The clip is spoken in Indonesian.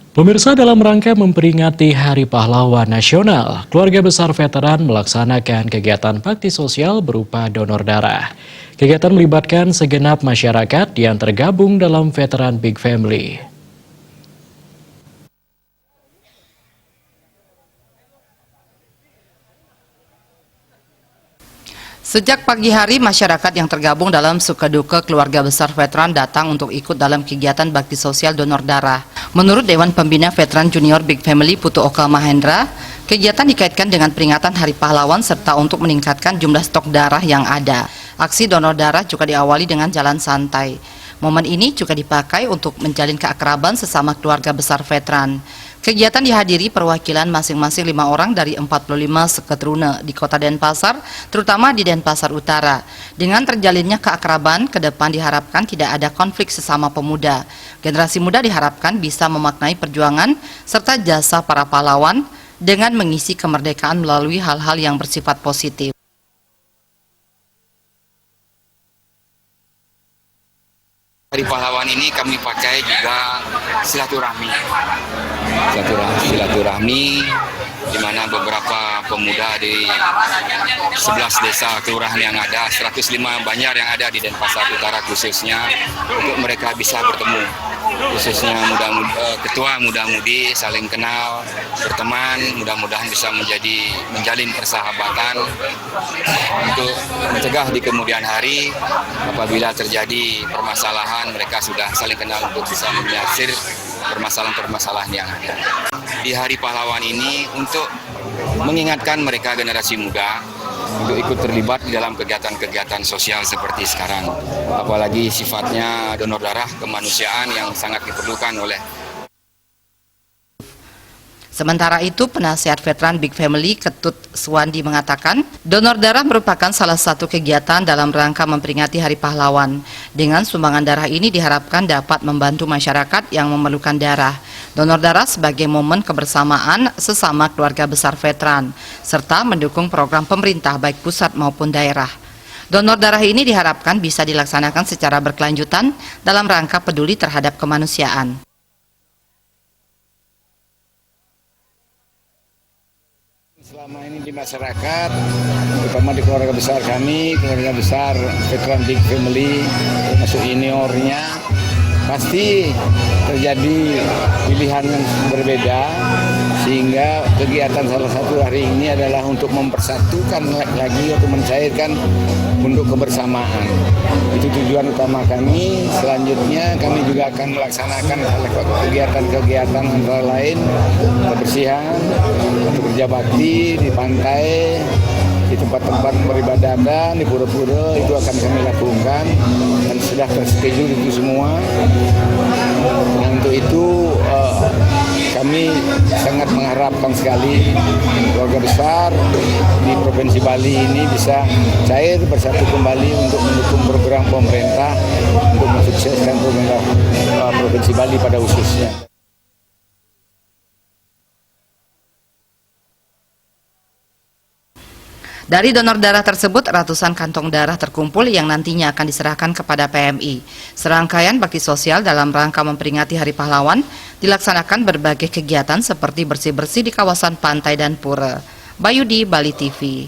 Pemirsa, dalam rangka memperingati Hari Pahlawan Nasional, keluarga besar veteran melaksanakan kegiatan bakti sosial berupa donor darah. Kegiatan melibatkan segenap masyarakat yang tergabung dalam Veteran Big Family. Sejak pagi hari, masyarakat yang tergabung dalam suka-duka keluarga besar veteran datang untuk ikut dalam kegiatan bakti sosial donor darah. Menurut Dewan Pembina Veteran Junior Big Family Putu Oka Mahendra, kegiatan dikaitkan dengan peringatan Hari Pahlawan serta untuk meningkatkan jumlah stok darah yang ada. Aksi donor darah juga diawali dengan jalan santai. Momen ini juga dipakai untuk menjalin keakraban sesama keluarga besar veteran. Kegiatan dihadiri perwakilan masing-masing 5 orang dari 45 seketrune di Kota Denpasar, terutama di Denpasar Utara. Dengan terjalinnya keakraban, ke depan diharapkan tidak ada konflik sesama pemuda. Generasi muda diharapkan bisa memaknai perjuangan serta jasa para pahlawan dengan mengisi kemerdekaan melalui hal-hal yang bersifat positif. Hari Pahlawan ini kami pakai juga silaturahmi di mana beberapa pemuda di 11 desa kelurahan yang ada, 105 banjar yang ada di Denpasar Utara khususnya, untuk mereka bisa bertemu, khususnya ketua muda-mudi saling kenal, berteman, mudah-mudahan bisa menjalin persahabatan untuk mencegah di kemudian hari apabila terjadi permasalahan, mereka sudah saling kenal untuk bisa menyelesaikan permasalahan-permasalahan yang ada. Di Hari Pahlawan ini untuk mengingatkan mereka generasi muda untuk ikut terlibat di dalam kegiatan-kegiatan sosial seperti sekarang. Apalagi sifatnya donor darah kemanusiaan yang sangat diperlukan oleh. Sementara itu, penasihat veteran Big Family Ketut Suwandi mengatakan, donor darah merupakan salah satu kegiatan dalam rangka memperingati Hari Pahlawan. Dengan sumbangan darah ini diharapkan dapat membantu masyarakat yang memerlukan darah. Donor darah sebagai momen kebersamaan sesama keluarga besar veteran, serta mendukung program pemerintah baik pusat maupun daerah. Donor darah ini diharapkan bisa dilaksanakan secara berkelanjutan dalam rangka peduli terhadap kemanusiaan. Selama ini di masyarakat, terutama di keluarga besar kami, keluarga besar Veteran Big Family, termasuk seniornya, pasti terjadi pilihan yang berbeda, sehingga kegiatan salah satu hari ini adalah untuk mempersatukan lagi atau mencairkan untuk kebersamaan. Itu tujuan utama kami. Selanjutnya kami juga akan melaksanakan kegiatan-kegiatan antara lain kebersihan, kerja bakti di pantai, di tempat-tempat peribadatan, di pura-pura, itu akan kami lakukan dan sudah terschedule itu semua. Dan untuk itu kami sangat mengharapkan sekali keluarga besar di Provinsi Bali ini bisa cair bersatu kembali untuk mendukung program pemerintah untuk mensukseskan program Provinsi Bali pada khususnya. Dari donor darah tersebut, ratusan kantong darah terkumpul yang nantinya akan diserahkan kepada PMI. Serangkaian bakti sosial dalam rangka memperingati Hari Pahlawan dilaksanakan berbagai kegiatan seperti bersih-bersih di kawasan pantai dan pura. Bayudi, Bali TV.